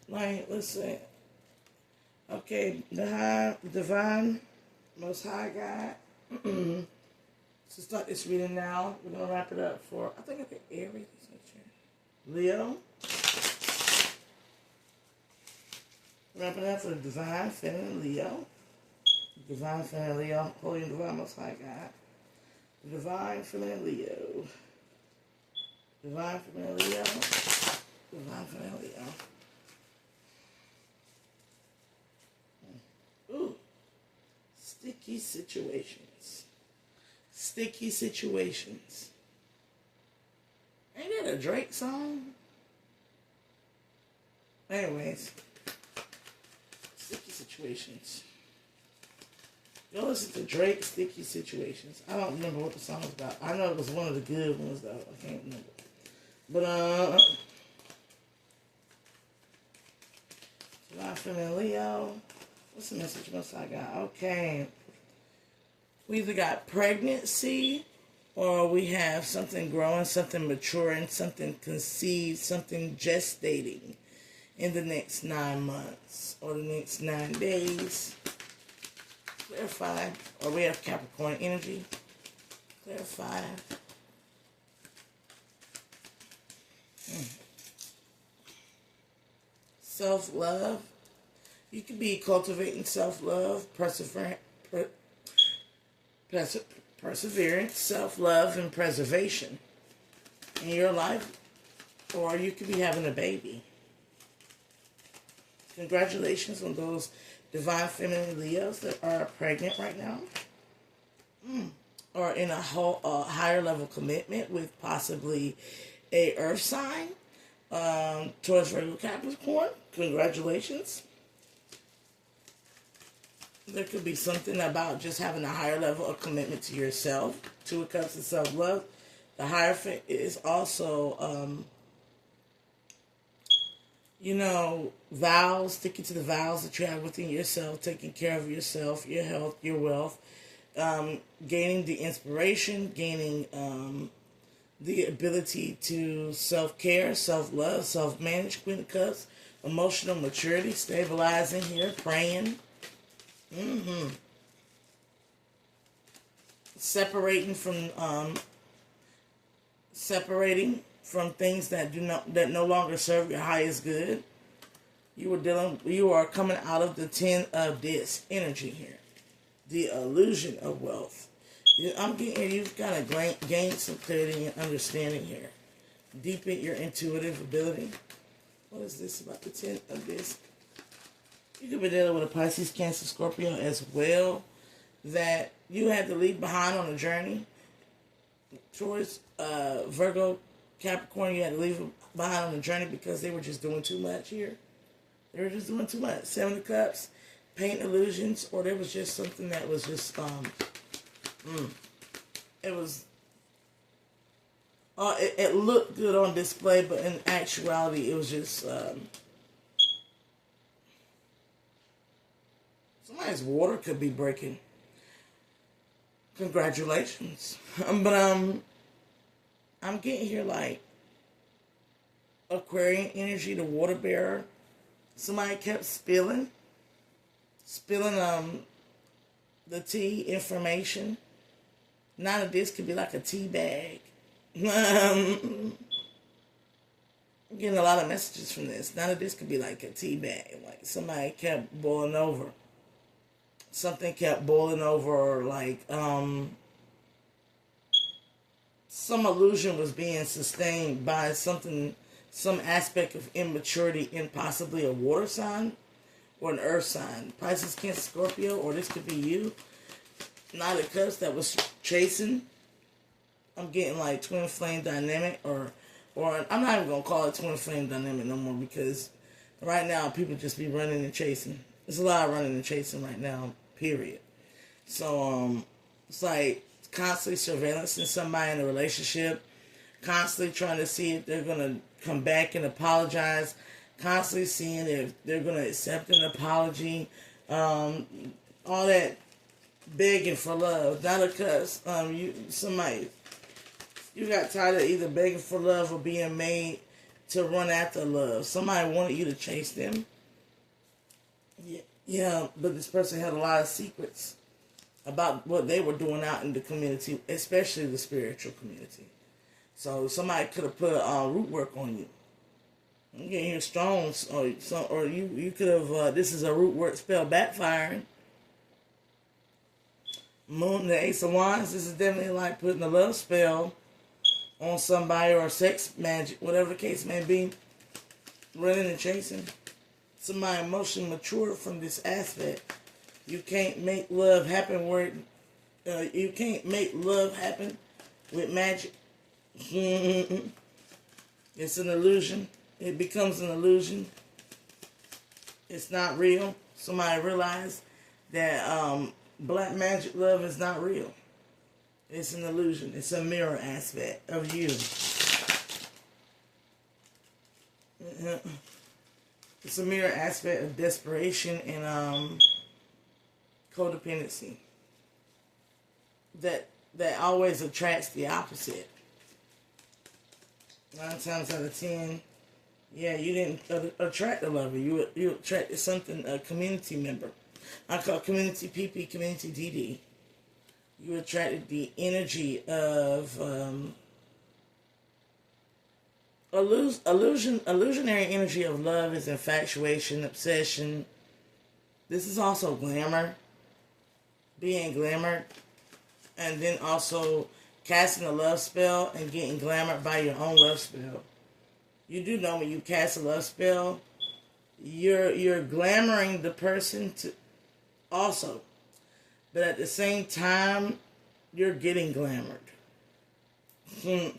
Like, let's see. Okay, Divine, Most High God. To start this reading now, we're going to wrap it up for, I think I could Aries, Leo. Wrap it up for the Divine, Feminine, Leo. Divine, Feminine, Leo. Holy and Divine, Most High God. Divine, Feminine, Leo. Divine, Feminine, Leo. Divine, Feminine, Leo. Ooh. Sticky situations. Sticky situations. Ain't that a Drake song? Anyways. Sticky situations. Go listen to Drake, Sticky Situations. I don't remember what the song was about. I know it was one of the good ones, though. I can't remember. But, July Feminine Leo. What's the message most I got? Okay. We either got pregnancy, or we have something growing, something maturing, something conceived, something gestating in the next 9 months or the next 9 days. Clarify. Or we have Capricorn energy. Clarify. Self-love. You could be cultivating self-love, perseverance, self-love, and preservation in your life. Or you could be having a baby. Congratulations on those Divine Feminine Leos that are pregnant right now. Or in a higher level commitment with possibly a earth sign towards regular Capricorn. Congratulations. There could be something about just having a higher level of commitment to yourself. Two of Cups of self-love. The Hierophant is also, vows, sticking to the vows that you have within yourself, taking care of yourself, your health, your wealth, gaining the inspiration, gaining the ability to self-care, self-love, self-manage, Queen of Cups, emotional maturity, stabilizing here, praying. Separating from things that no longer serve your highest good. You are coming out of the 10 of this energy here. The illusion of wealth. I'm getting you've got to gain some clarity and understanding here. Deepen your intuitive ability. What is this about the 10 of this? You could be dealing with a Pisces, Cancer, Scorpio as well, that you had to leave behind on a journey. Towards Virgo, Capricorn, you had to leave behind on a journey because they were just doing too much here. They were just doing too much. 7 of Cups, paint illusions, or there was just something that was just, it looked good on display, but in actuality, it was just, somebody's water could be breaking. Congratulations. But I'm getting here like Aquarian energy, the water bearer. Somebody kept spilling the tea information. None of this could be like a tea bag. I'm getting a lot of messages from this. None of this could be like a tea bag. Like somebody kept boiling over. Something kept boiling over, like some illusion was being sustained by some aspect of immaturity in possibly a water sign or an earth sign. Pisces, Cancer, Scorpio, or this could be you. Knight of Cups that was chasing. I'm getting like twin flame dynamic, or I'm not even gonna call it twin flame dynamic no more, because right now people just be running and chasing. There's a lot of running and chasing right now. Period. So, it's like constantly surveillancing somebody in a relationship, constantly trying to see if they're going to come back and apologize, constantly seeing if they're going to accept an apology, all that begging for love. Not because you got tired of either begging for love or being made to run after love. Somebody wanted you to chase them. Yeah, but this person had a lot of secrets about what they were doing out in the community, especially the spiritual community. So somebody could have put root work on you. I'm getting here strong, or you could have. This is a root work spell backfiring. Moon, the Ace of Wands. This is definitely like putting a love spell on somebody, or sex magic, whatever the case may be. Running and chasing. Somebody emotionally mature from this aspect. You can't make love happen where you can't make love happen with magic. It's an illusion. It becomes an illusion. It's not real. Somebody realized that black magic love is not real. It's an illusion. It's a mirror aspect of you. It's a mirror aspect of desperation and codependency that always attracts the opposite. 9 times out of 10, yeah, you didn't attract a lover. You attracted something, a community member. I call community PP, community DD. You attracted the energy of illusionary energy of love is infatuation, obsession. This is also glamour, being glamored, and then also casting a love spell and getting glamored by your own love spell. You do know when you cast a love spell, you're glamoring the person to also, but at the same time, you're getting glamored.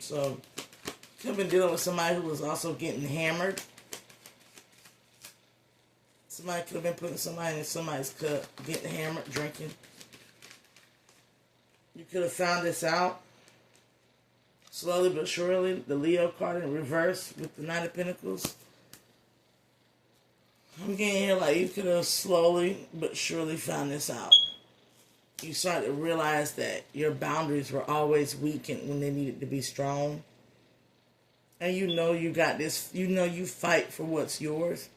So, I've been dealing with somebody who was also getting hammered. Somebody could have been putting somebody in somebody's cup, getting hammered, drinking. You could have found this out slowly but surely. The Leo card in reverse with the Knight of Pentacles. I'm getting here like you could have slowly but surely found this out. You started to realize that your boundaries were always weakened when they needed to be strong. And you know you got this, you know you fight for what's yours.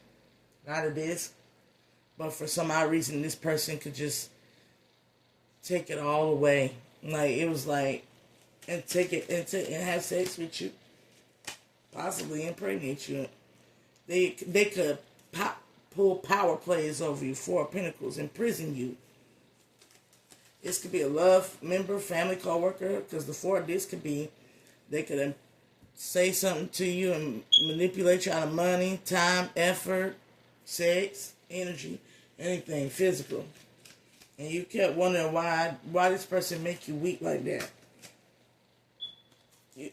Not a this. But for some odd reason, this person could just take it all away. Like, it was like, and take it, and have sex with you. Possibly impregnate you. They could pull power plays over you, 4 of Pentacles, imprison you. This could be a love member, family, co-worker, because the 4 of this could be, they could say something to you and manipulate you out of money, time, effort, sex, energy, anything physical. And you kept wondering why this person make you weak like that.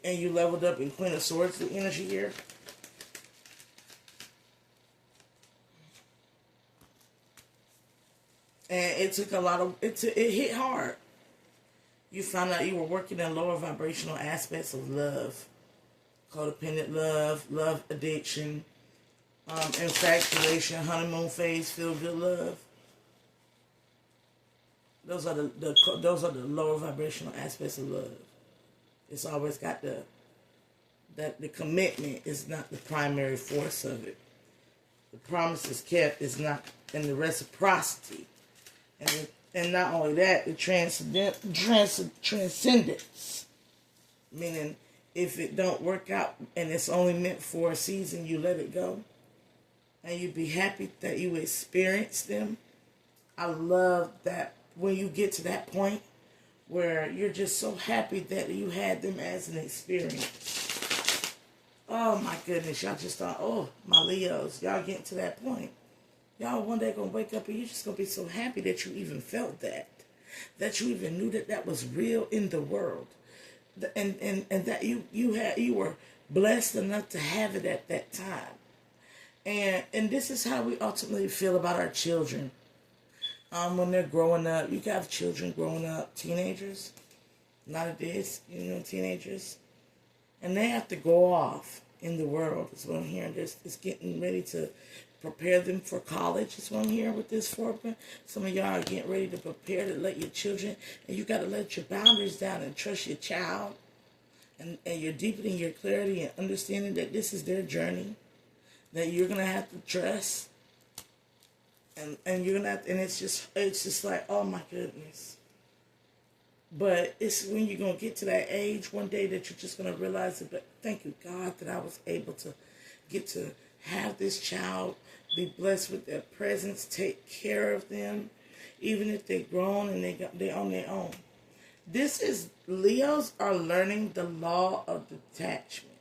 And you leveled up in Queen of Swords, the energy here. And it took a lot of, it hit hard. You found out you were working in lower vibrational aspects of love. Codependent love, love addiction, infatuation, honeymoon phase, feel good love. Those are the lower vibrational aspects of love. It's always got the commitment is not the primary force of it. The promises kept is not, and the reciprocity, and not only that, the transcendence, meaning if it don't work out and it's only meant for a season, you let it go, and you be happy that you experienced them. I love that when you get to that point where you're just so happy that you had them as an experience. Oh my goodness, y'all just thought, oh, my Leos, y'all getting to that point. Y'all one day gonna wake up and you're just gonna be so happy that you even felt that you even knew that was real in the world, and that you were blessed enough to have it at that time. And this is how we ultimately feel about our children. When they're growing up, you have children growing up, teenagers, a lot of this, teenagers, and they have to go off in the world. That's what I'm hearing. It's getting ready to prepare them for college. That's what I'm hearing with this foreplay. Some of y'all are getting ready to prepare to let your children, and you got to let your boundaries down and trust your child. and you're deepening your clarity and understanding that this is their journey, that you're going to have to trust. And you're going to have to, and it's just like, oh my goodness. But it's when you're going to get to that age one day that you're just going to realize it. But thank you, God, that I was able to get to have this child, be blessed with their presence, take care of them, even if they're grown and they're on their own. This is, Leos are learning the law of detachment,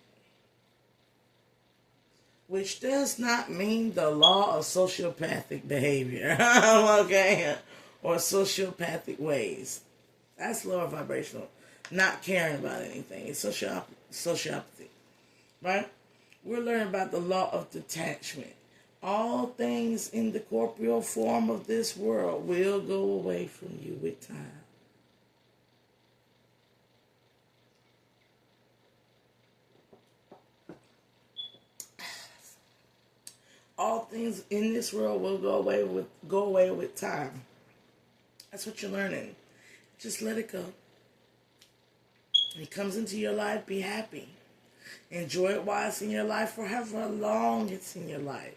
which does not mean the law of sociopathic behavior, okay, or sociopathic ways. That's lower vibrational, not caring about anything. It's sociopathy, right? We're learning about the law of detachment. All things in the corporeal form of this world will go away from you with time. All things in this world will go away with time. That's what you're learning. Just let it go. When it comes into your life, be happy. Enjoy it while it's in your life, for however long it's in your life.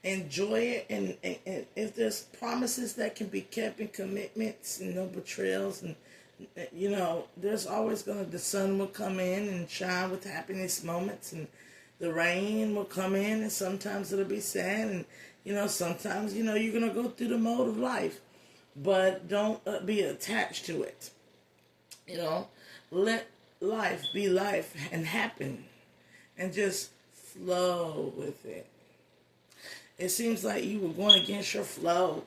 Enjoy it, and if there's promises that can be kept and commitments and no betrayals, and there's always the sun will come in and shine with happiness moments, and the rain will come in, and sometimes it'll be sad, and sometimes you're gonna go through the mode of life, but don't be attached to it. Let life be life and happen, and just flow with it. It seems like you were going against your flow,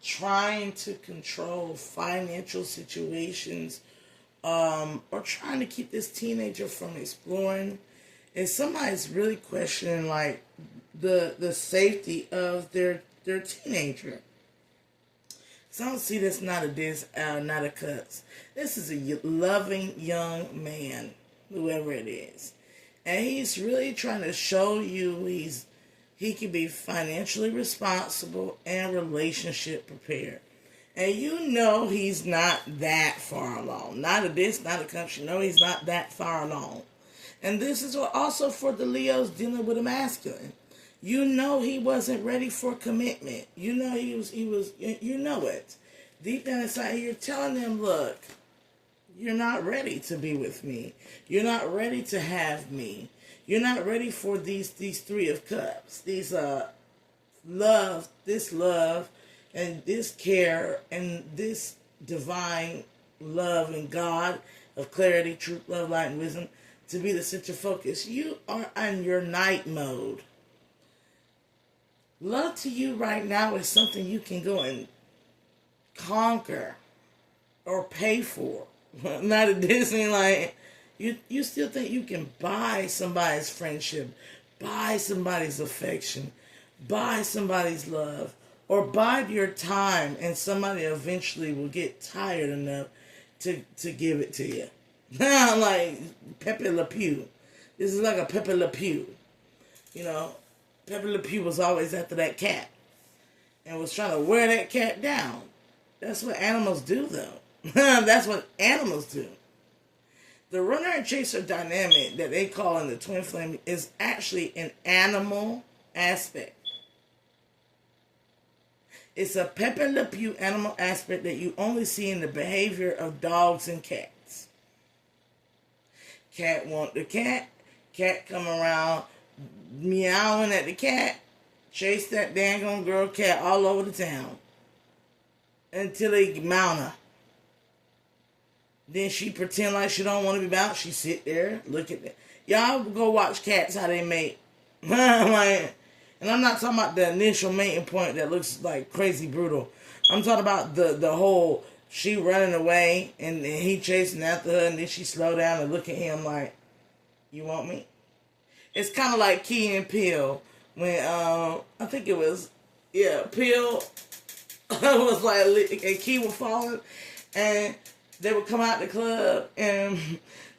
trying to control financial situations, or trying to keep this teenager from exploring. And somebody's really questioning like the safety of their teenager. So I don't see this not a cuss. This is a loving young man, whoever it is, and he's really trying to show you he can be financially responsible and relationship prepared. And he's not that far along. Not a this, not a country. No, he's not that far along. And this is also for the Leos dealing with a masculine. He wasn't ready for commitment. He was, it. Deep down inside, you're telling them, look, you're not ready to be with me. You're not ready to have me. You're not ready for these Three of Cups. These love, and this care, and this divine love and God of clarity, truth, love, light, and wisdom to be the center focus. You are on your night mode. Love to you right now is something you can go and conquer or pay for. Not a Disney, like, you still think you can buy somebody's friendship, buy somebody's affection, buy somebody's love, or buy your time, and somebody eventually will get tired enough to give it to you. Like Pepe Le Pew. This is like a Pepe Le Pew. Pepe Le Pew was always after that cat and was trying to wear that cat down. That's what animals do, though. That's what animals do. The runner and chaser dynamic that they call in the twin flame is actually an animal aspect. It's a Pepe Le Pew animal aspect that you only see in the behavior of dogs and cats. Cat want the cat. Cat come around meowing at the cat. Chase that dang girl cat all over the town until they mount her. Then she pretend like she don't want to be mounted. She sit there, look at that. Y'all go watch cats how they mate. And I'm not talking about the initial mating point that looks like crazy brutal. I'm talking about the whole she running away and he chasing after her, and then she slow down and look at him like, you want me? It's kind of like Key and Peele when I think it was Peele was like, and Key was falling, and they would come out the club, and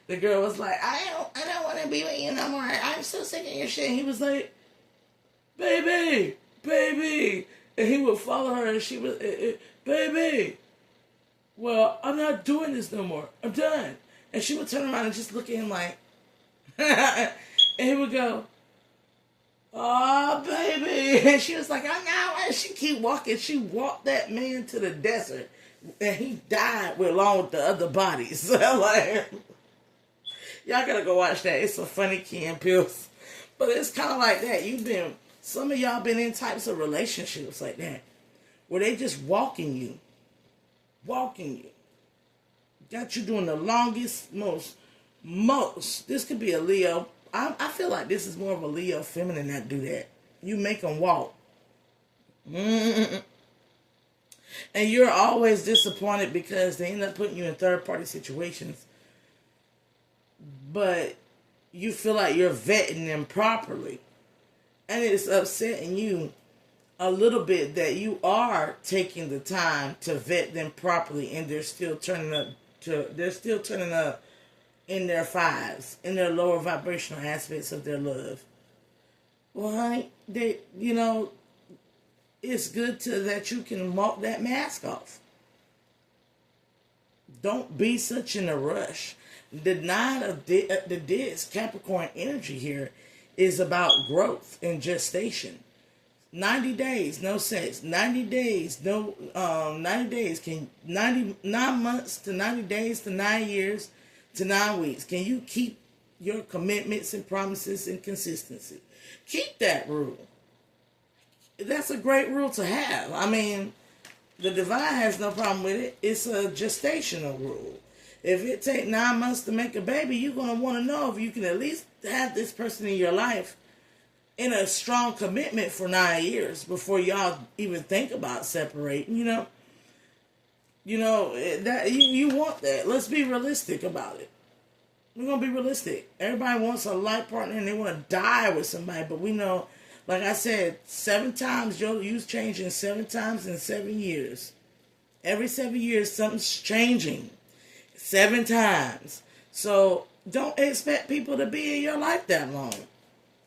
the girl was like, I don't want to be with you no more. I'm so sick of your shit. And he was like, baby, and he would follow her, and she was, baby. Well, I'm not doing this no more. I'm done. And she would turn around and just look at him like, and he would go, oh, baby. And she was like, I know. And she keep walking. She walked that man to the desert. And he died along with the other bodies. Like, y'all gotta go watch that. It's a funny Key and Peele's. But it's kind of like that. Some of y'all been in types of relationships like that, where they just walking you. Got you doing the longest, most. This could be a Leo. I feel like this is more of a Leo feminine that do that. You make them walk. Mm-mm. And you're always disappointed because they end up putting you in third-party situations. But you feel like you're vetting them properly. And it's upsetting you a little bit that you are taking the time to vet them properly, and they're still turning up in their fives, in their lower vibrational aspects of their love. Well, honey, it's good that you can walk that mask off. Don't be such in a rush. The 9 of the disc, Capricorn energy here, is about growth and gestation. 90 days, no sex. 90 days, 9 months to 90 days to 9 years to 9 weeks. Can you keep your commitments and promises and consistency? Keep that rule. That's a great rule to have. I mean, the divine has no problem with it. It's a gestational rule. If it takes 9 months to make a baby, you're going to want to know if you can at least have this person in your life in a strong commitment for 9 years before y'all even think about separating, you want that. Let's be realistic about it. We're going to be realistic. Everybody wants a life partner and they want to die with somebody, but we know, like I said, 7 times, you're changing 7 times in 7 years. Every 7 years, something's changing. 7 times. So don't expect people to be in your life that long.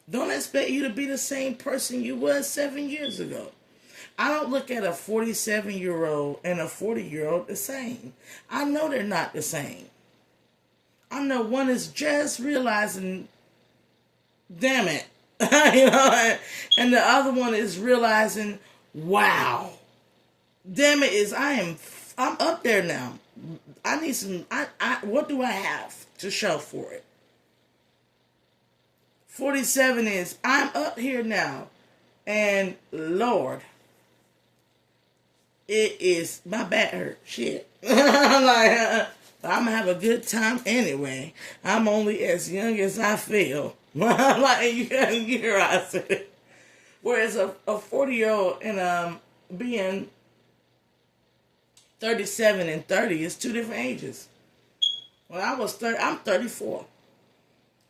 Don't expect you to be the same person you was 7 years ago. I don't look at a 47-year-old and a 40-year-old the same. I know they're not the same. I know one is just realizing, damn it, and the other one is realizing, wow, damn it, I'm up there now. I need some, what do I have to show for it? 47 is, I'm up here now, and Lord, it is, my back hurt, shit. I'm like, I'm going to have a good time anyway. I'm only as young as I feel. Like, you hear I said it. Whereas a 40-year-old and being 37 and 30 is 2 different ages. When I was 30, I'm 34.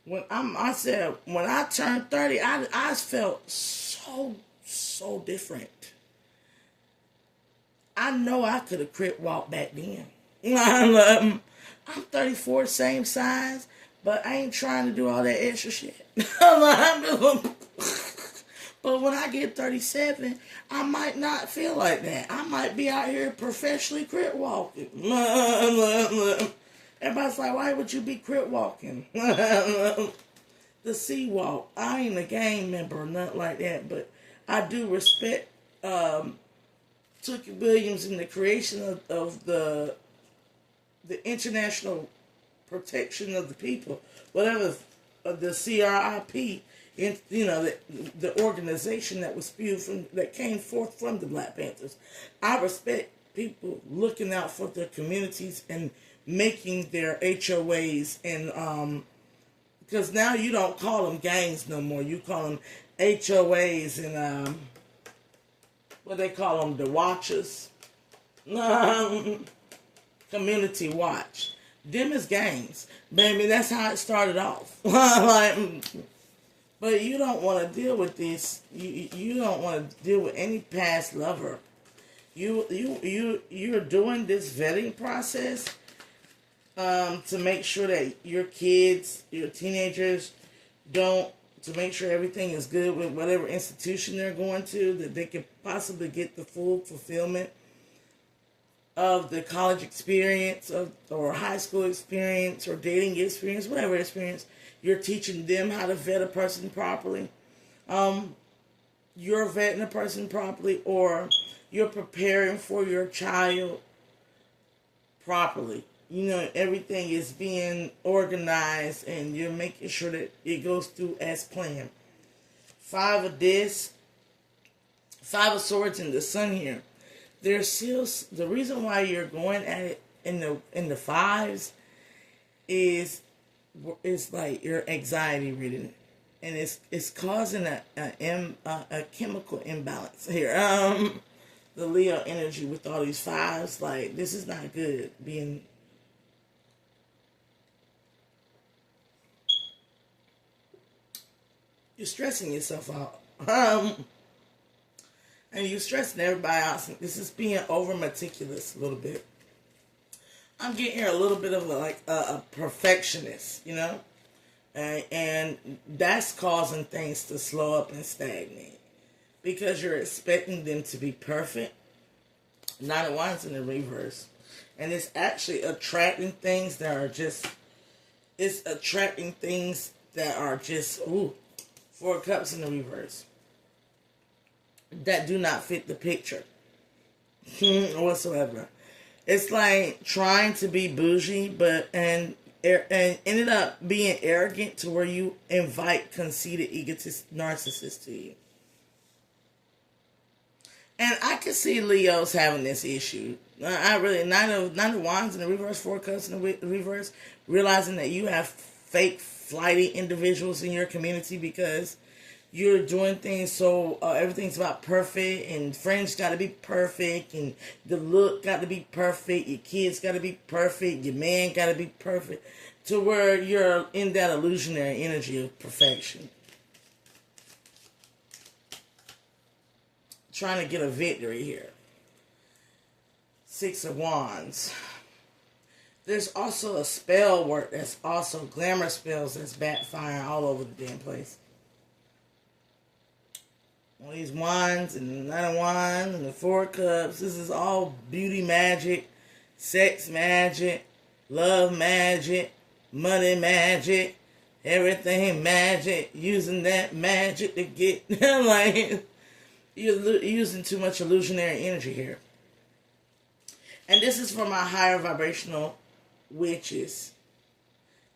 When I turned 30, I felt so different. I know I could have crip walked back then. I'm 34, same size, but I ain't trying to do all that extra shit. But when I get 37, I might not feel like that. I might be out here professionally crip walking. Everybody's like, why would you be crip walking? The sea walk. I ain't a gang member or nothing like that, but I do respect Tookie Williams in the creation of the international protection of the people, whatever, the CRIP, the organization that was that came forth from the Black Panthers. I respect people looking out for their communities and making their HOAs, and because now you don't call them gangs no more. You call them HOAs and what they call them, the watchers. Community watch. Them is gangs. Baby, that's how it started off. But you don't want to deal with this. You don't want to deal with any past lover. You're doing this vetting process to make sure that your kids, your teenagers, to make sure everything is good with whatever institution they're going to, that they can possibly get the full fulfillment of the college experience or high school experience or dating experience, whatever experience, you're teaching them how to vet a person properly. You're vetting a person properly, or you're preparing for your child properly. Everything is being organized and you're making sure that it goes through as planned. 5 of this, 5 of Swords in the Sun here. There's still, the reason why you're going at it in the 5s is like you're anxiety ridden, and it's causing a chemical imbalance here. The Leo energy with all these 5s, like, this is not good. You're stressing yourself out. And you're stressing everybody else. This is being over meticulous a little bit. I'm getting here a little bit of a perfectionist, and that's causing things to slow up and stagnate because you're expecting them to be perfect. 9 of Wands in the reverse, and it's actually attracting things that are just. It's attracting things that are just 4 of Cups in the reverse that do not fit the picture whatsoever. It's like trying to be bougie, and ended up being arrogant to where you invite conceited, egotist, narcissists to you. And I can see Leos having this issue. I really, 9 of Wands in the reverse, 4 of Cups in the reverse, realizing that you have fake, flighty individuals in your community because you're doing things so everything's about perfect, and friends got to be perfect, and the look got to be perfect, your kids got to be perfect, your man got to be perfect, to where you're in that illusionary energy of perfection. Trying to get a victory here. 6 of Wands. There's also a spell work that's also glamour spells that's backfiring all over the damn place. All these wands and the 9 of Wands and the 4 of Cups. This is all beauty magic, sex magic, love magic, money magic, everything magic. Using that magic to get like you're using too much illusionary energy here. And this is for my higher vibrational witches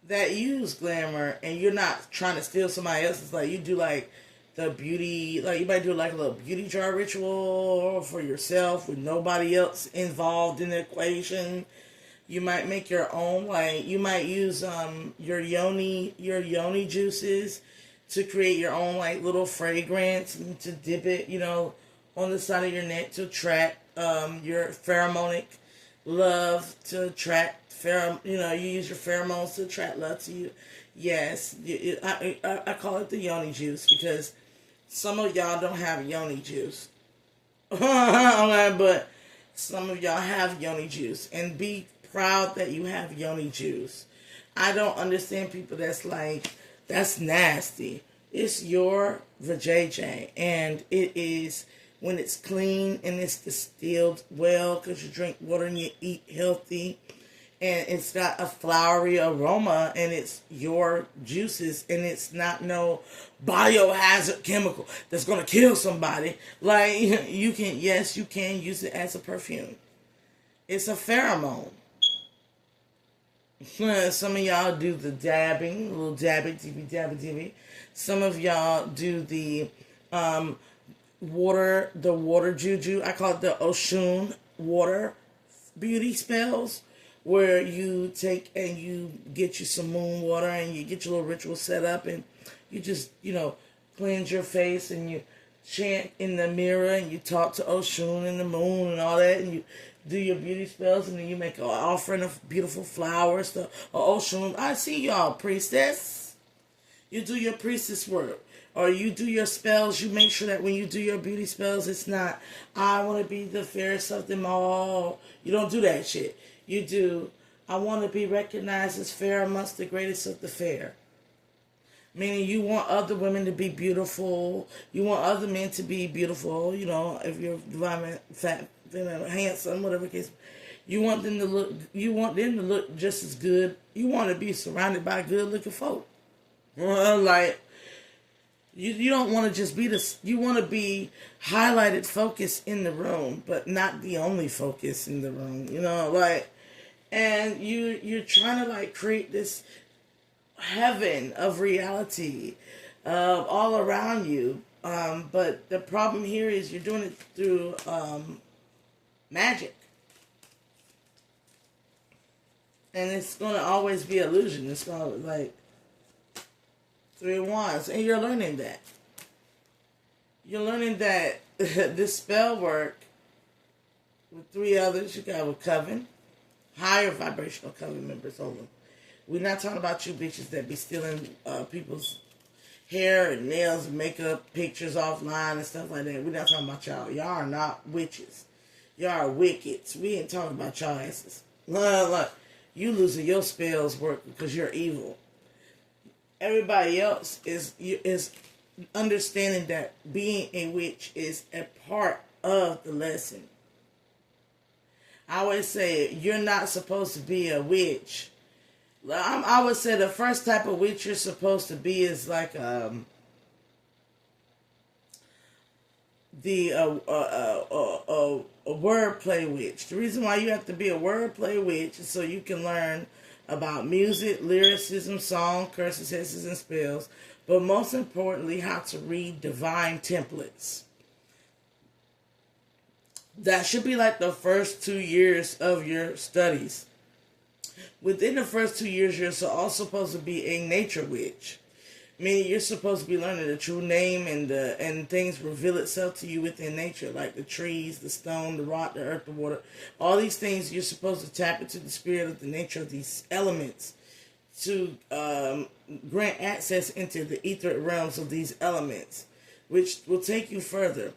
that use glamour, and you're not trying to steal somebody else's. Like, you do like the beauty, like you might do like a little beauty jar ritual for yourself with nobody else involved in the equation. You might make your own, like you might use your yoni juices to create your own like little fragrance and to dip it, on the side of your neck to attract your pheromonic love, to attract you use your pheromones to attract love to you. Yes, I call it the yoni juice because some of y'all don't have yoni juice. Okay, but some of y'all have yoni juice, and be proud that you have yoni juice. I don't understand people that's like, that's nasty. It's your vajayjay, and it is, when it's clean and it's distilled well, because you drink water and you eat healthy, and it's got a flowery aroma, and it's your juices, and it's not no biohazard chemical that's going to kill somebody. Like, you can use it as a perfume. It's a pheromone. Some of y'all do the dabbing, a little dabbing, dabby. Some of y'all do the water juju. I call it the Oshun water beauty spells, where you take and you get you some moon water and you get your little ritual set up, and you just, cleanse your face and you chant in the mirror and you talk to Oshun and the moon and all that, and you do your beauty spells, and then you make an offering of beautiful flowers to Oshun. I see y'all, priestess. You do your priestess work. Or you do your spells, you make sure that when you do your beauty spells, it's not, I want to be the fairest of them all. You don't do that shit. You do, I want to be recognized as fair amongst the greatest of the fair. Meaning you want other women to be beautiful. You want other men to be beautiful. If you're divine, fat, feminine, handsome, whatever case. You want them to look. You want them to look just as good. You want to be surrounded by good-looking folk. Like you don't want to just be this. You want to be highlighted focus in the room, but not the only focus in the room. You know, like, and you're trying to like create this heaven of reality all around you. But the problem here is you're doing it through magic. And it's going to always be illusion. It's going to, like, 3 of Wands. And you're learning that. You're learning that this spell work with 3 others, you got a coven, higher vibrational coven members only. We're not talking about you bitches that be stealing people's hair and nails and makeup pictures offline and stuff like that. We're not talking about y'all. Y'all are not witches. Y'all are wickeds. We ain't talking about y'all asses. Look. You losing your spells work because you're evil. Everybody else is understanding that being a witch is a part of the lesson. I always say you're not supposed to be a witch. I would say the first type of witch you're supposed to be is like a wordplay witch. The reason why you have to be a wordplay witch is so you can learn about music, lyricism, song, curses, hexes, and spells, but most importantly, how to read divine templates. That should be like the first 2 years of your studies. Within the first 2 years, you're also supposed to be a nature witch. Meaning you're supposed to be learning the true name and things reveal itself to you within nature, like the trees, the stone, the rock, the earth, the water. All these things you're supposed to tap into the spirit of the nature of these elements to grant access into the etheric realms of these elements, which will take you further,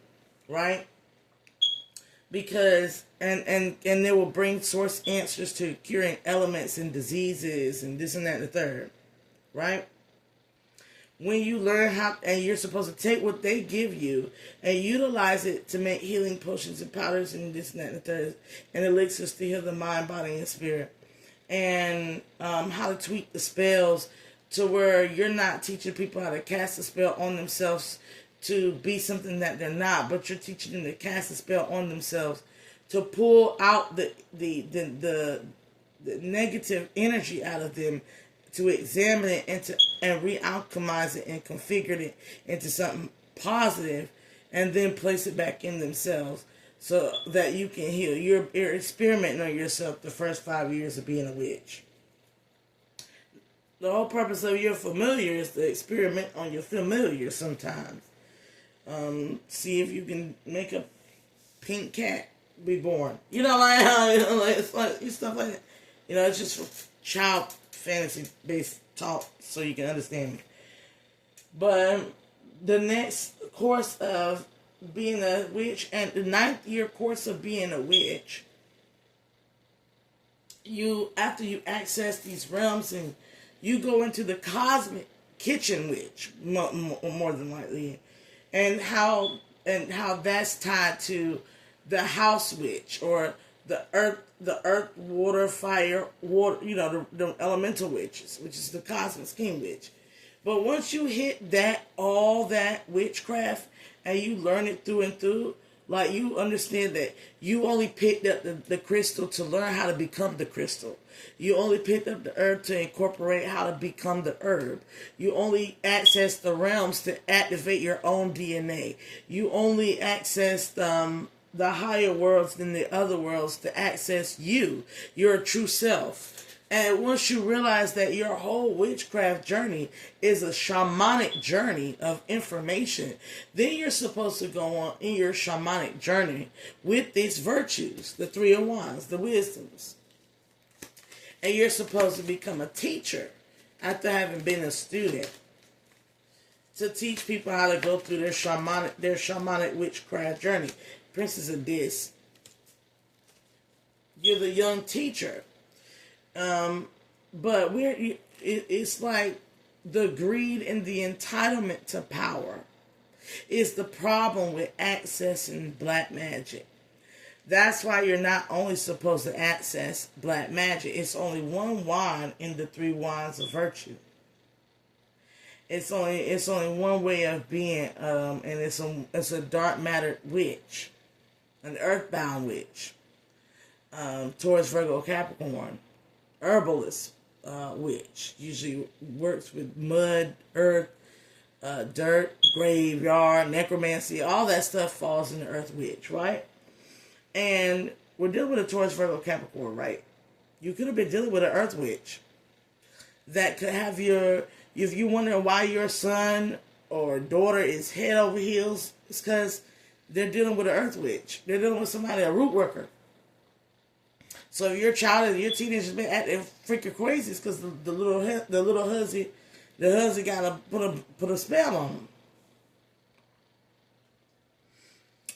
right? Because and they will bring source answers to curing elements and diseases and this and that and the third, right? When you learn how, and you're supposed to take what they give you and utilize it to make healing potions and powders and this and that and the third, and elixirs to heal the mind, body, and spirit, and how to tweak the spells to where you're not teaching people how to cast a spell on themselves to be something that they're not, but you're teaching them to cast a spell on themselves to pull out the negative energy out of them, to examine it and re-alchemize it and configure it into something positive, and then place it back in themselves so that you can heal. You're experimenting on yourself the first 5 years of being a witch. The whole purpose of your familiar is to experiment on your familiar sometimes. See if you can make a pink cat be born. You know, like how, you know, like, it's like stuff like that. You know, it's just for child fantasy based talk so you can understand me. But the next course of being a witch, and the 9th year course of being a witch, after you access these realms and you go into the cosmic kitchen witch, more than likely, and how that's tied to the house witch, or the earth, water, fire, water, you know, the elemental witches, which is the cosmic scheme witch. But once you hit all that witchcraft, and you learn it through and through, like you understand that you only picked up the crystal to learn how to become the crystal. You only picked up the herb to incorporate how to become the herb. You only access the realms to activate your own DNA. You only access the higher worlds than the other worlds to access your true self. And once you realize that your whole witchcraft journey is a shamanic journey of information, then you're supposed to go on in your shamanic journey with these virtues, the 3 of Wands, the wisdoms. And you're supposed to become a teacher after having been a student, to teach people how to go through their shamanic witchcraft journey. Princess of Dis, you're the young teacher. But it's like the greed and the entitlement to power is the problem with accessing black magic. That's why you're not only supposed to access black magic. It's only one wand in the three wands of virtue. It's only one way of being, and it's a dark matter witch, an earthbound witch, Taurus, Virgo, Capricorn, herbalist witch. Usually works with mud, earth, dirt, graveyard, necromancy. All that stuff falls in the earth witch, right? And we're dealing with a Taurus, Virgo, Capricorn, right? You could have been dealing with an earth witch that could have if you wonder why your son or daughter is head over heels, it's because they're dealing with an earth witch. They're dealing with somebody, a root worker. So if your child or your teenager has been acting freaking crazy, it's because the little huzzy got to put a spell on them.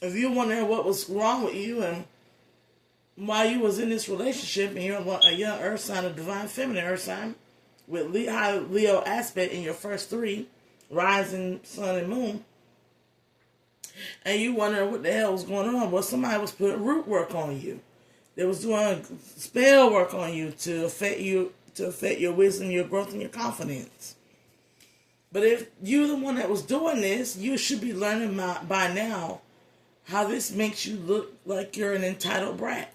If you're wondering what was wrong with you and why you was in this relationship and you're a young earth sign, a divine feminine earth sign with high Leo aspect in your first three, rising, sun, and moon, and you wondering what the hell was going on, well, somebody was putting root work on you. They was doing spell work on you to affect your wisdom, your growth, and your confidence. But if you're the one that was doing this, you should be learning by now how this makes you look like you're an entitled brat.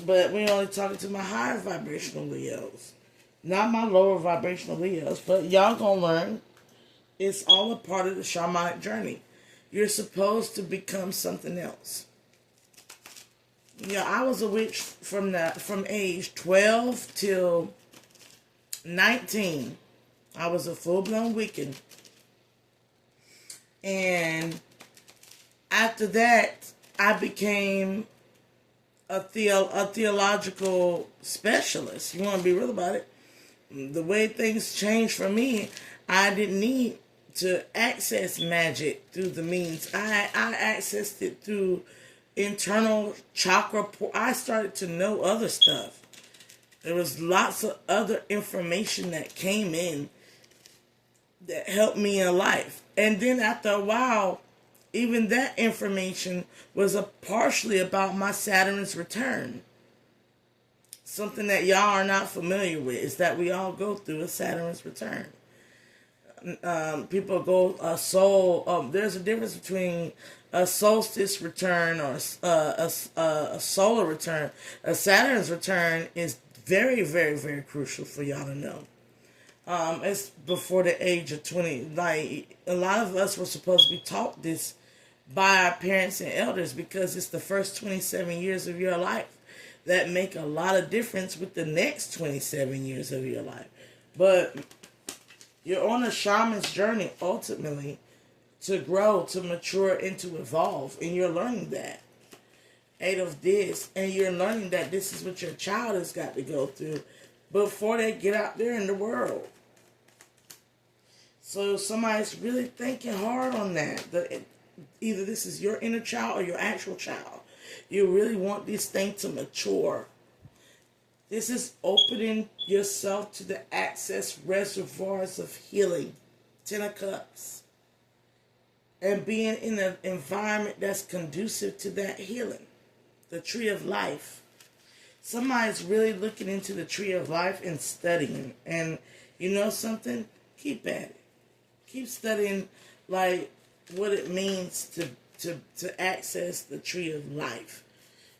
But we're only talking to my higher vibrational Leos, not my lower vibrational Leos. But y'all gonna learn. It's all a part of the shamanic journey. You're supposed to become something else. Yeah, I was a witch from age 12 till 19. I was a full-blown Wiccan. And after that, I became a theological specialist. You want to be real about it? The way things changed for me, I didn't need to access magic through the means. I accessed it through internal chakra. I started to know other stuff. There was lots of other information that came in that helped me in life. And then after a while, even that information was partially about my Saturn's return. Something that y'all are not familiar with is that we all go through a Saturn's return. People go a soul. There's a difference between a solstice return or a solar return. A Saturn's return is very, very, very crucial for y'all to know. It's before the age of 20. Like, a lot of us were supposed to be taught this by our parents and elders because it's the first 27 years of your life that make a lot of difference with the next 27 years of your life. But you're on a shaman's journey ultimately to grow, to mature, and to evolve. And you're learning that. 8 of this. And you're learning that this is what your child has got to go through before they get out there in the world. So somebody's really thinking hard on that. Either this is your inner child or your actual child. You really want this thing to mature. This is opening yourself to the access reservoirs of healing. 10 of Cups. And being in an environment that's conducive to that healing. The Tree of Life. Somebody's really looking into the Tree of Life and studying. And you know something? Keep at it. Keep studying like what it means to access the Tree of Life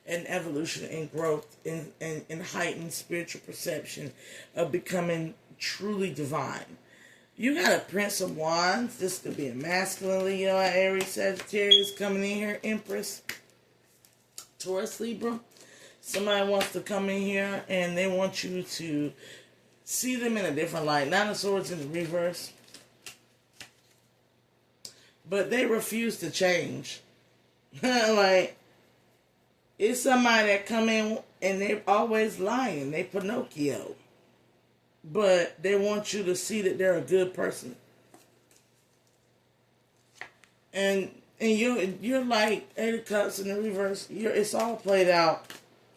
and evolution and growth and heightened spiritual perception of becoming truly divine. You got a Prince of Wands. This could be a masculine Leo, Aries, Sagittarius coming in here, Empress, Taurus, Libra. Somebody wants to come in here and they want you to see them in a different light. Nine of Swords in the reverse. But they refuse to change. Like, it's somebody that come in and they're always lying. They Pinocchio. But they want you to see that they're a good person. And you're like 8 of Cups in the reverse. It's all played out.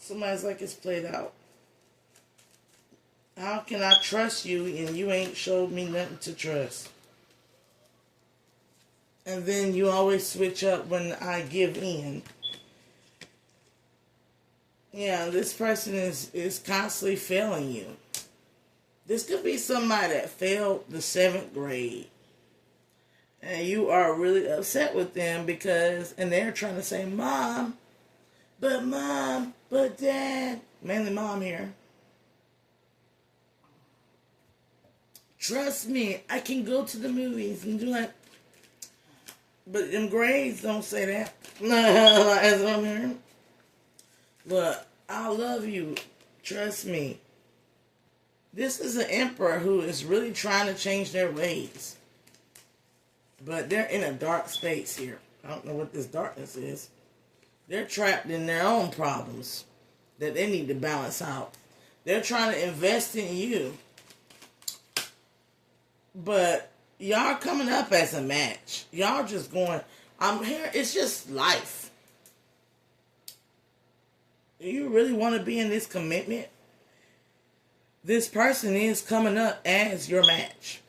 Somebody's like, it's played out. How can I trust you and you ain't showed me nothing to trust? And then you always switch up when I give in. Yeah, this person is constantly failing you. This could be somebody that failed the 7th grade. And you are really upset with them because, and they're trying to say, Mom, but Dad. Mainly Mom here. Trust me, I can go to the movies and do that. But them grades don't say that. As I'm hearing. Look, I love you. Trust me. This is an emperor who is really trying to change their ways. But they're in a dark space here. I don't know what this darkness is. They're trapped in their own problems that they need to balance out. They're trying to invest in you. But y'all coming up as a match. Y'all just going, I'm here. It's just life. Do you really want to be in this commitment? This person is coming up as your match.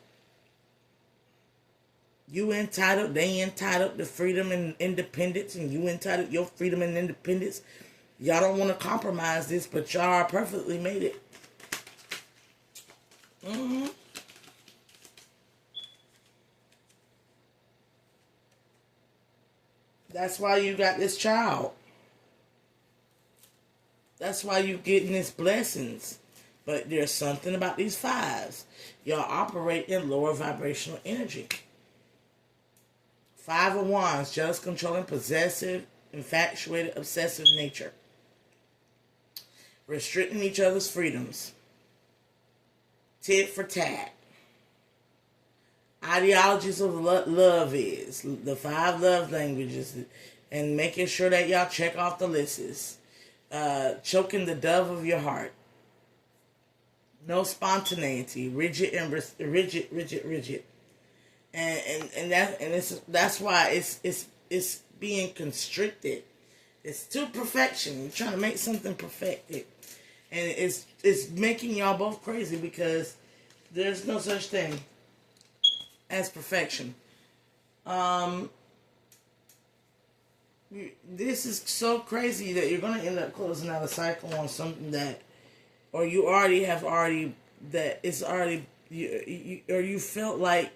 You entitled, they entitled to freedom and independence, and you entitled your freedom and independence. Y'all don't want to compromise this, but y'all perfectly made it. That's why you got this child. That's why you getting these blessings. But there's something about these 5s. Y'all operate in lower vibrational energy. 5 of Wands, jealous, controlling, possessive, infatuated, obsessive nature. Restricting each other's freedoms. Tit for tat. Ideologies of love is the 5 love languages, and making sure that y'all check off the lists. Choking the dove of your heart. No spontaneity, rigid and rigid. And that's why it's being constricted. It's to perfection. You're trying to make something perfected, and it's making y'all both crazy because there's no such thing as perfection. This is so crazy that you're going to end up closing out a cycle on something that, or you felt like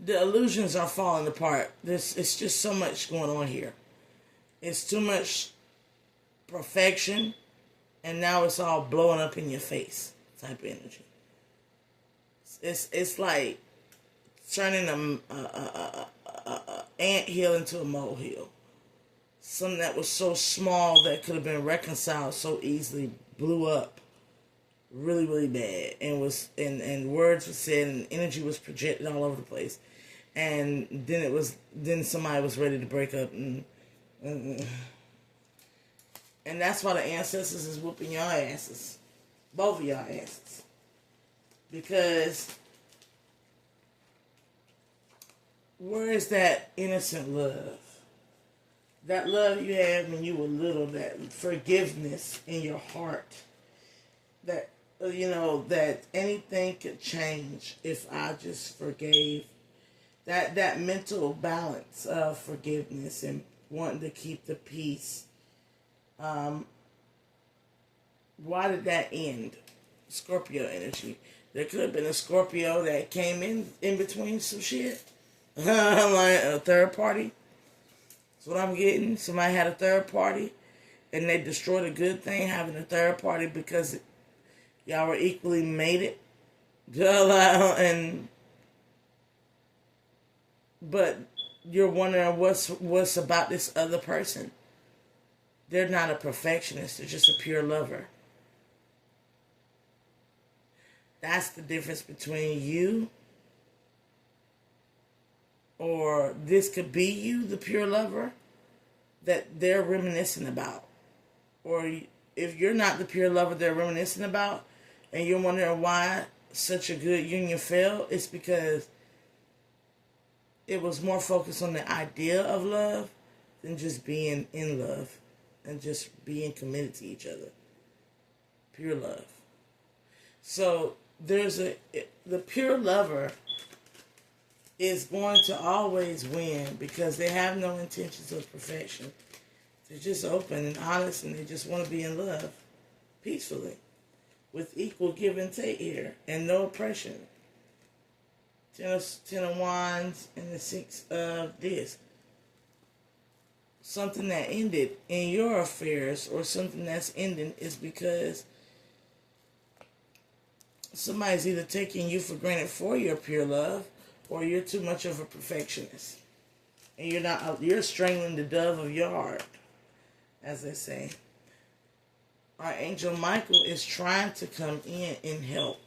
the illusions are falling apart. It's just so much going on here. It's too much perfection, and now it's all blowing up in your face type of energy. It's like turning a anthill into a molehill. Something that was so small that could have been reconciled so easily blew up really, really bad, and words were said, and energy was projected all over the place, and then somebody was ready to break up, and that's why the ancestors is whooping y'all asses, both of y'all asses, because where is that innocent love? That love you had when you were little, that forgiveness in your heart, that, that anything could change if I just forgave. That mental balance of forgiveness and wanting to keep the peace. Why did that end? Scorpio energy. There could have been a Scorpio that came in between some shit. Like a third party. That's what I'm getting. Somebody had a third party, and they destroyed a good thing having a third party because y'all were equally mated. But you're wondering what's about this other person. They're not a perfectionist. They're just a pure lover. That's the difference between you, or this could be you, the pure lover, that they're reminiscing about. Or if you're not the pure lover they're reminiscing about, and you're wondering why such a good union failed, it's because it was more focused on the idea of love than just being in love and just being committed to each other. Pure love. So the pure lover is going to always win because they have no intentions of perfection. They're just open and honest, and they just want to be in love peacefully with equal give and take here and no oppression. Ten of Wands and the Six of Discs. Something that ended in your affairs or something that's ending is because somebody's either taking you for granted for your pure love, or you're too much of a perfectionist. And you're strangling the dove of your heart, as they say. Archangel Michael is trying to come in and help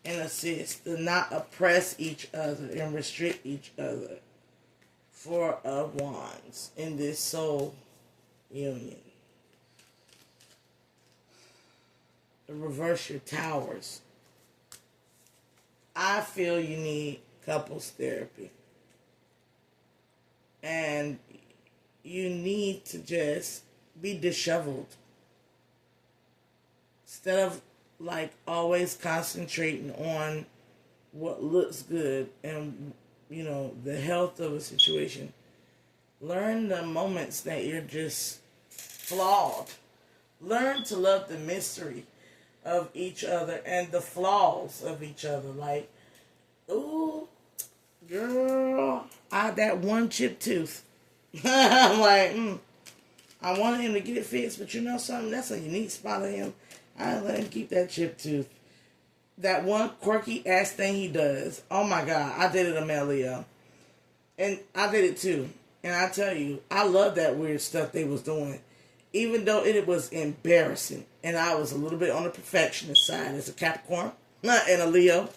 and assist, to not oppress each other and restrict each other. Four of Wands in this soul union. Reverse your towers. I feel you need couples therapy. And you need to just be disheveled. Instead of like always concentrating on what looks good and, you know, the health of a situation. Learn the moments that you're just flawed. Learn to love the mystery of each other and the flaws of each other. Like, ooh, girl, that one chipped tooth. I'm like, I wanted him to get it fixed, but you know something? That's a unique spot of him. I let him keep that chipped tooth. That one quirky ass thing he does. Oh my God, I dated a male Leo. And I did it too. And I tell you, I love that weird stuff they was doing. Even though it was embarrassing. And I was a little bit on the perfectionist side as a Capricorn. And a Leo.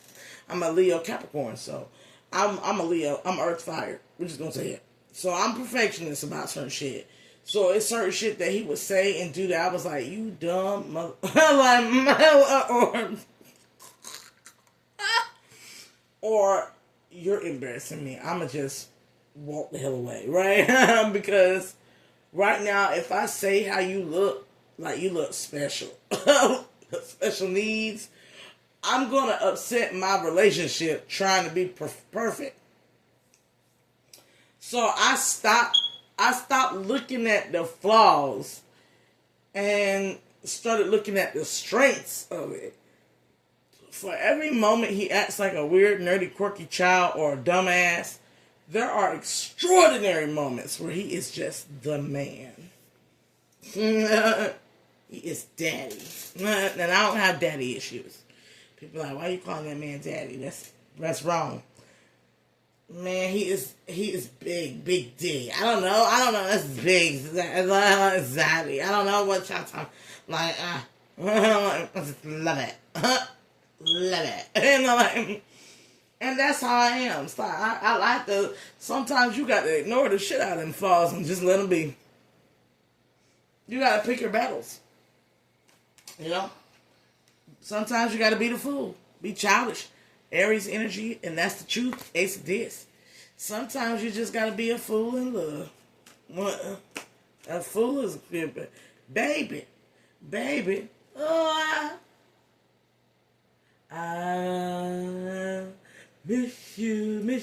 I'm a Leo Capricorn. So I'm a Leo. I'm Earth Fire. We're just going to say it. So I'm perfectionist about certain shit. So it's certain shit that he would say and do that I was like, you dumb mother. Or you're embarrassing me. I'ma just walk the hell away, right? Because right now, if I say how you look, like you look special, special needs, I'm gonna upset my relationship trying to be perfect. So I stopped looking at the flaws and started looking at the strengths of it. For every moment he acts like a weird, nerdy, quirky child or a dumbass, there are extraordinary moments where he is just the man. He is daddy. And I don't have daddy issues. People are like, why are you calling that man daddy? That's wrong. Man, he is big D. I don't know. That's big. Zaddy. I don't know what y'all talking. Like, I just love it. Love it. And that's how I am. So I like to. Sometimes you got to ignore the shit out of them flaws and just let them be. You got to pick your battles. You know. Sometimes you got to be the fool. Be childish. Aries energy, and that's the truth. Ace of Discs. Sometimes you just gotta be a fool in love. A fool is good, baby. Oh, I miss you.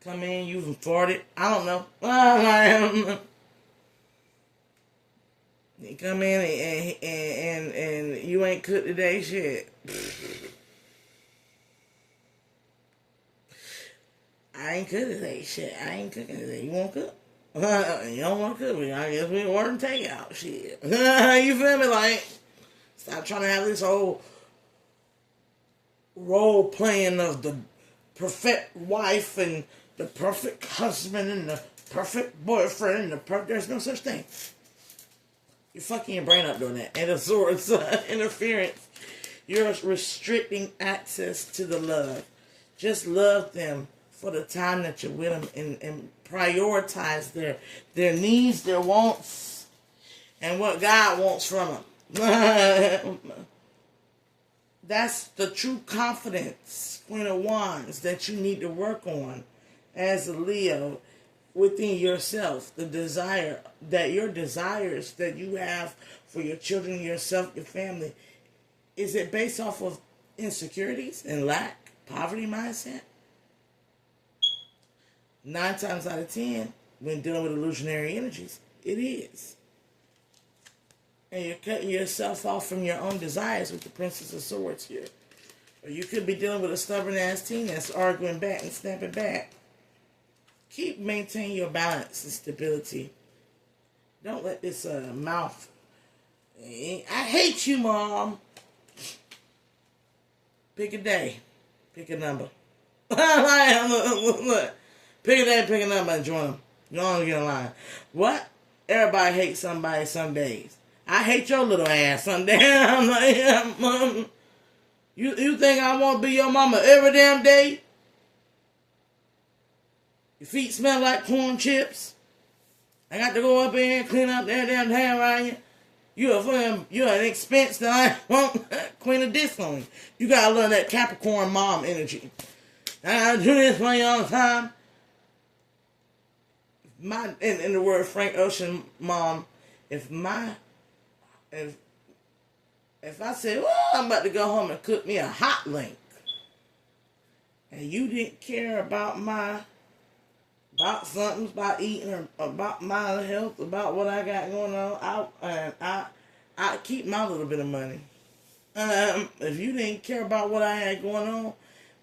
Come in, you farted. I don't know. You come in and you ain't cooked today, shit. I ain't cooked today, shit. I ain't cooking today. You want to cook? You don't want to cook? I guess we order takeout, shit. You feel me? Like, stop trying to have this whole role playing of the perfect wife and the perfect husband and the perfect boyfriend and there's no such thing. You're fucking your brain up doing that. And of sorts, interference. You're restricting access to the love. Just love them for the time that you're with them and prioritize their needs, their wants, and what God wants from them. That's the true confidence, Queen of Wands, that you need to work on as a Leo. Within yourself, the desire that your desires that you have for your children, yourself, your family, Is it based off of insecurities and lack, poverty mindset? 9 times out of 10, when dealing with illusionary energies, it is. And you're cutting yourself off from your own desires with the Princess of Swords here. Or you could be dealing with a stubborn-ass teen that's arguing back and snapping back. Keep maintaining your balance and stability. Don't let this mouth... I hate you, Mom. Pick a day. Pick a number. Look. Pick a day, pick a number, and join them. You don't get in line. What? Everybody hates somebody some days. I hate your little ass some days. I'm like, yeah, Mom. You think I want to be your mama every damn day? Your feet smell like corn chips. I got to go up in here and clean up that damn hair around you. You're an expense that I won't queen of this on you. You gotta learn that Capricorn mom energy. I do this for you all the time. In the word Frank Ocean mom, if I said, well, I'm about to go home and cook me a hot link, and you didn't care about something, about eating, or about my health, about what I got going on, I keep my little bit of money. If you didn't care about what I had going on,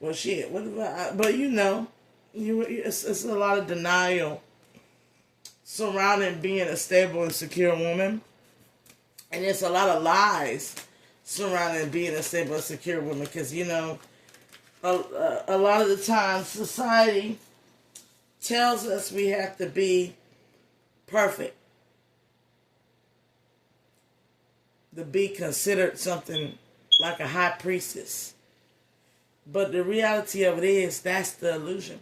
well, shit, what about? But it's a lot of denial surrounding being a stable and secure woman, and there's a lot of lies surrounding being a stable and secure woman, because a lot of the time society tells us we have to be perfect to be considered something like a high priestess. But the reality of it is, that's the illusion.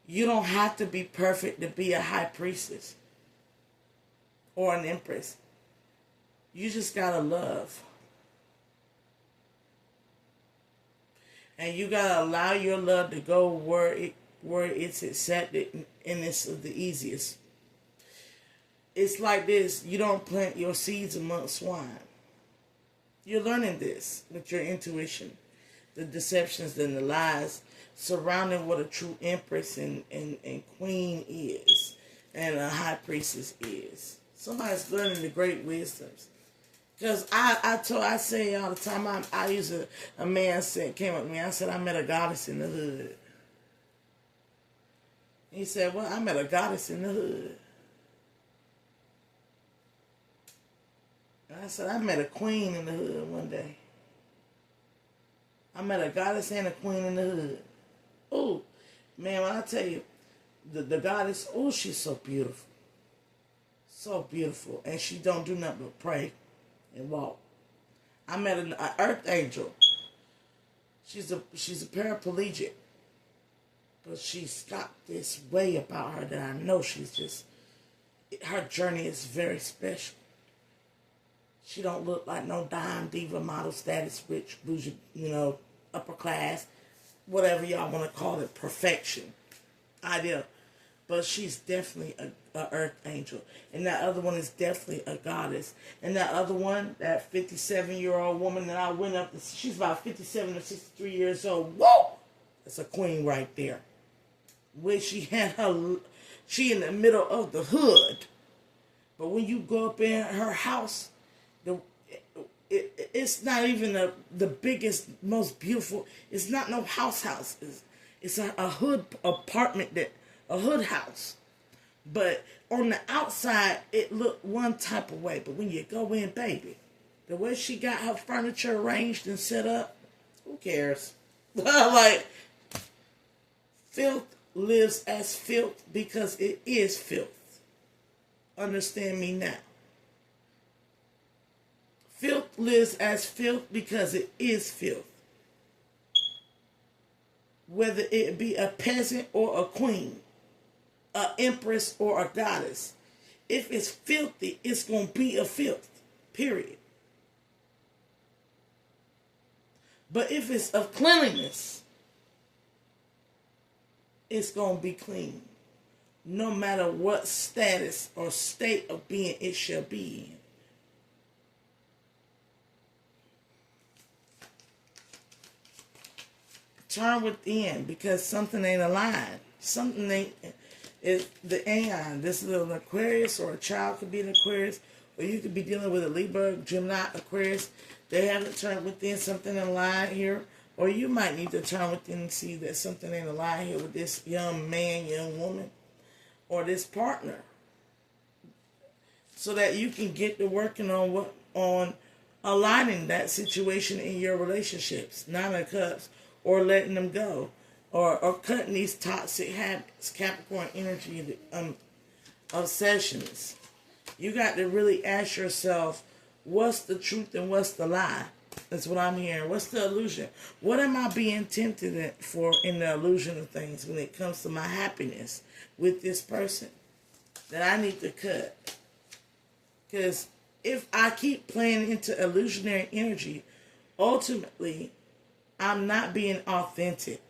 You don't have to be perfect to be a high priestess or an empress. You just gotta love. And you gotta allow your love to go where it's accepted, and it's the easiest. It's like this: you don't plant your seeds amongst swine. You're learning this with your intuition, the deceptions and the lies surrounding what a true empress and queen is, and a high priestess is. Somebody's learning the great wisdoms. Because I say all the time, I use a man came up to me. I said, I met a goddess in the hood. He said, well, I met a goddess in the hood. And I said, I met a queen in the hood one day. I met a goddess and a queen in the hood. Oh, man, when I tell you, the goddess, oh, she's so beautiful. So beautiful. And she don't do nothing but pray and walk. I met an earth angel. She's a paraplegic. But she's got this way about her that I know her journey is very special. She don't look like no dime diva model status, rich, bougie, upper class, whatever y'all want to call it, perfection. Ideal. But she's definitely a earth angel. And that other one is definitely a goddess. And that other one, that 57-year-old woman that I went up to, she's about 57 or 63 years old. Whoa! That's a queen right there. Where she in the middle of the hood. But when you go up in her house, it's not even the biggest, most beautiful. It's not no house. It's a hood apartment, a hood house. But on the outside, it looked one type of way. But when you go in, baby, the way she got her furniture arranged and set up, who cares? Like, filth lives as filth because it is filth. Understand me now. Filth lives as filth because it is filth. Whether it be a peasant or a queen, an empress or a goddess. If it's filthy, it's going to be a filth. Period. But if it's of cleanliness, it's going to be clean. No matter what status or state of being it shall be in. turn within, because something ain't aligned. Something ain't, is the aeon. This is an Aquarius, or a child could be an Aquarius, or you could be dealing with a Libra, Gemini, Aquarius. They haven't turned within, something in line here. Or you might need to turn within and see that something ain't aligned here with this young man, young woman, or this partner, so that you can get to working on aligning that situation in your relationships. Nine of Cups, or letting them go, or cutting these toxic habits, Capricorn energy, obsessions. You got to really ask yourself, what's the truth and what's the lie? That's what I'm hearing. What's the illusion? What am I being tempted for in the illusion of things when it comes to my happiness with this person that I need to cut? Because if I keep playing into illusionary energy, ultimately, I'm not being authentic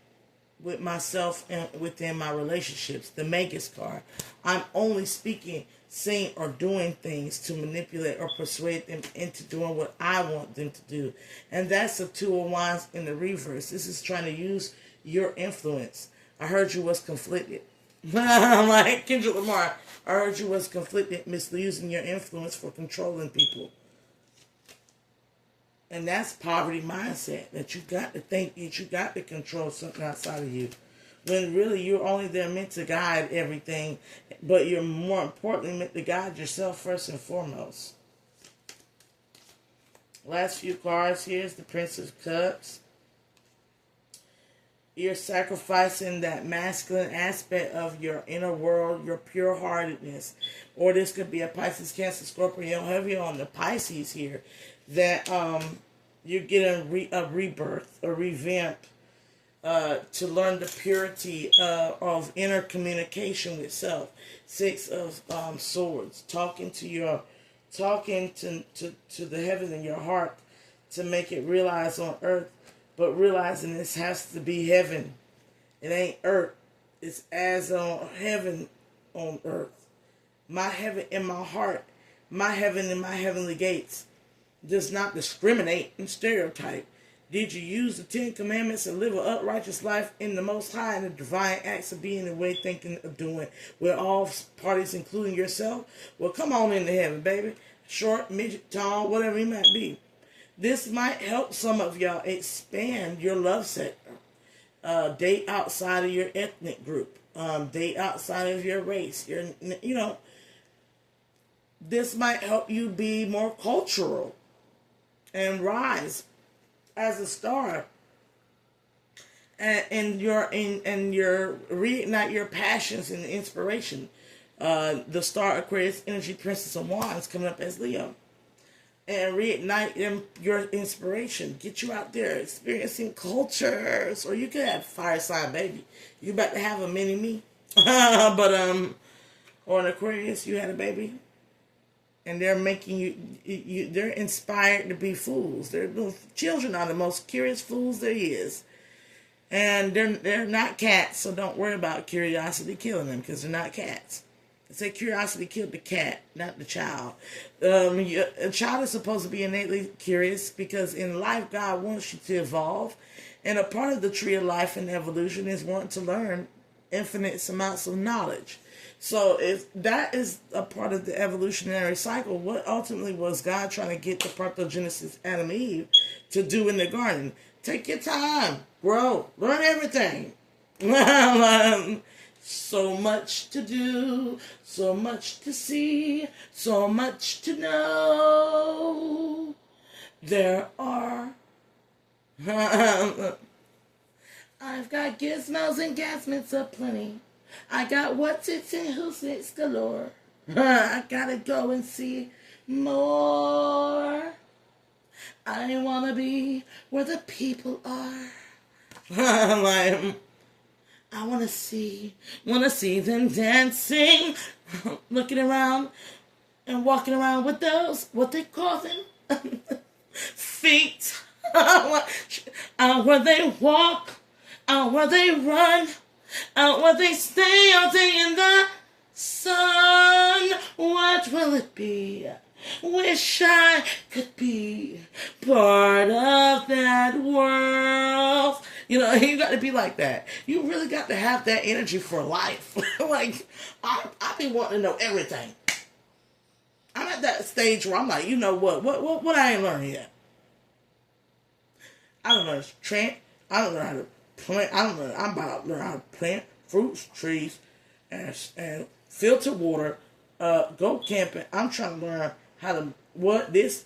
with myself and within my relationships. The Magus card. I'm only speaking, saying, or doing things to manipulate or persuade them into doing what I want them to do. And that's the Two of Wands in the reverse. This is trying to use your influence. I heard you was conflicted. I'm like Kendrick Lamar. I heard you was conflicted, misusing your influence for controlling people. And that's poverty mindset, that you got to think that you got to control something outside of you. When really you're only there meant to guide everything, but you're more importantly meant to guide yourself first and foremost. Last few cards here is the Prince of Cups. You're sacrificing that masculine aspect of your inner world, your pure-heartedness. Or this could be a Pisces, Cancer, Scorpio, heavy on the Pisces here. That you're getting a rebirth, a revamp, to learn the purity of inner communication with self. Six of Swords, talking to the heavens in your heart to make it realize on earth. But realizing this has to be heaven. It ain't earth. It's as on heaven on earth. My heaven in my heart. My heaven in my heavenly gates. Does not discriminate and stereotype. Did you use the 10 Commandments and live an uprighteous life in the Most High and the divine acts of being, the way, thinking, of doing, with all parties, including yourself? Well, come on into heaven, baby. Short, midget, tall, whatever you might be. This might help some of y'all expand your love sector. Date outside of your ethnic group. Date outside of your race. This might help you be more cultural and rise as a star. And your reignite your passions and inspiration. The star Aquarius energy, Princess of Wands, coming up as Leo. And reignite your inspiration. Get you out there experiencing cultures. Or you could have fire sign baby. You about to have a mini me. But or an Aquarius, you had a baby. And they're making you they're inspired to be fools. Children are the most curious fools there is. And they're not cats, so don't worry about curiosity killing them, because they're not cats. Say curiosity killed the cat, not the child. A child is supposed to be innately curious, because in life God wants you to evolve. And a part of the tree of life and evolution is wanting to learn infinite amounts of knowledge. So if that is a part of the evolutionary cycle, what ultimately was God trying to get the parthenogenesis Adam and Eve to do in the garden? Take your time, grow, learn everything. So much to do, so much to see, so much to know. There are. I've got gizmos and gasments aplenty. I got what's it's and who's it's galore. I gotta go and see more. I wanna be where the people are. I want to see them dancing, looking around and walking around with those, what they call them, feet. Out where they walk, out where they run, out where they stay all day in the sun. What will it be? Wish I could be part of that world. You know, you got to be like that. You really got to have that energy for life. Like, I be wanting to know everything. I'm at that stage where I'm like, you know what I ain't learned yet. I don't know how I don't know how to plant. I'm about to learn how to plant fruits, trees, and filter water. Go camping. I'm trying to learn how to this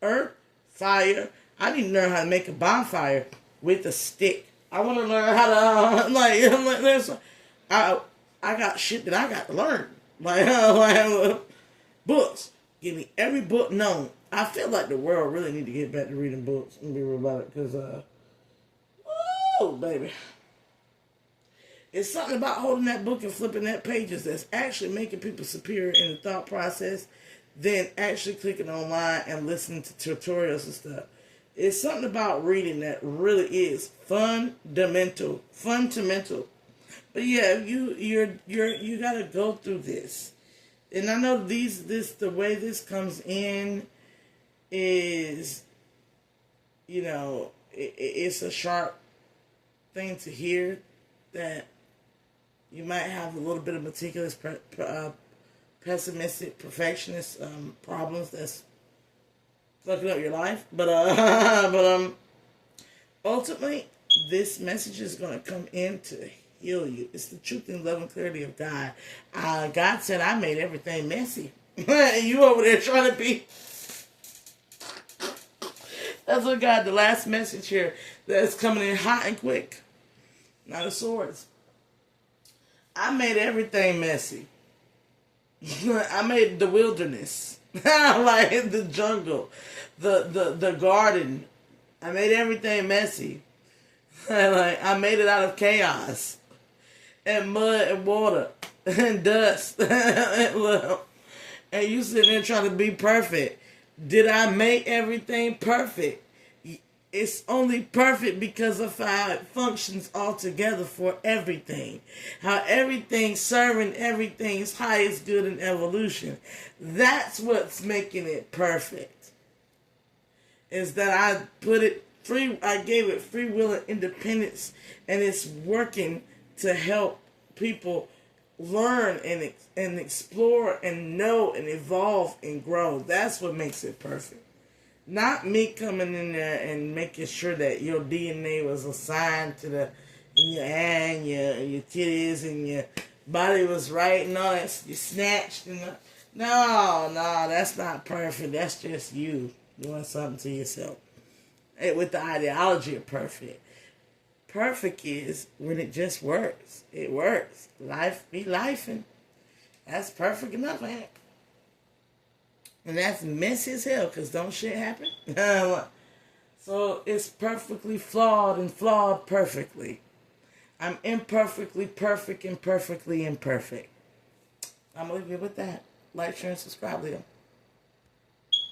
earth, fire. I need to learn how to make a bonfire with a stick. I want to learn how to I got shit that I got to learn. Books. Give me every book known. I feel like the world really need to get back to reading books and be real about it, because oh baby, it's something about holding that book and flipping that pages that's actually making people superior in the thought process than actually clicking online and listening to tutorials and stuff. It's something about reading that really is fundamental. But yeah, you gotta go through this. And I know the way this comes in is, you know, it's a sharp thing to hear, that you might have a little bit of meticulous, pessimistic, perfectionist problems that's fucking up your life. But ultimately, this message is going to come in to heal you. It's the truth and love and clarity of God. God said, I made everything messy. You over there trying to be... That's what God, the last message here, that's coming in hot and quick. Not of swords. I made everything messy. I made the wilderness. Like the jungle. The garden. I made everything messy. Like, I made it out of chaos. And mud and water. And dust. And you sitting there trying to be perfect. Did I make everything perfect? It's only perfect because of how it functions all together for everything. How everything's serving everything's highest good in evolution. That's what's making it perfect. Is that I gave it free will and independence, and it's working to help people learn and explore and know and evolve and grow. That's what makes it perfect. Not me coming in there and making sure that your DNA was assigned to your hand, your titties, and your body was right and all that. You snatched and no, that's not perfect. That's just you doing something to yourself. With the ideology of perfect. Perfect is when it just works. It works. Life be lifing. That's perfect enough, man. And that's messy as hell, because don't shit happen. So it's perfectly flawed and flawed perfectly. I'm imperfectly perfect and perfectly imperfect. I'm going to leave you with that. Like, share, and subscribe, Leo.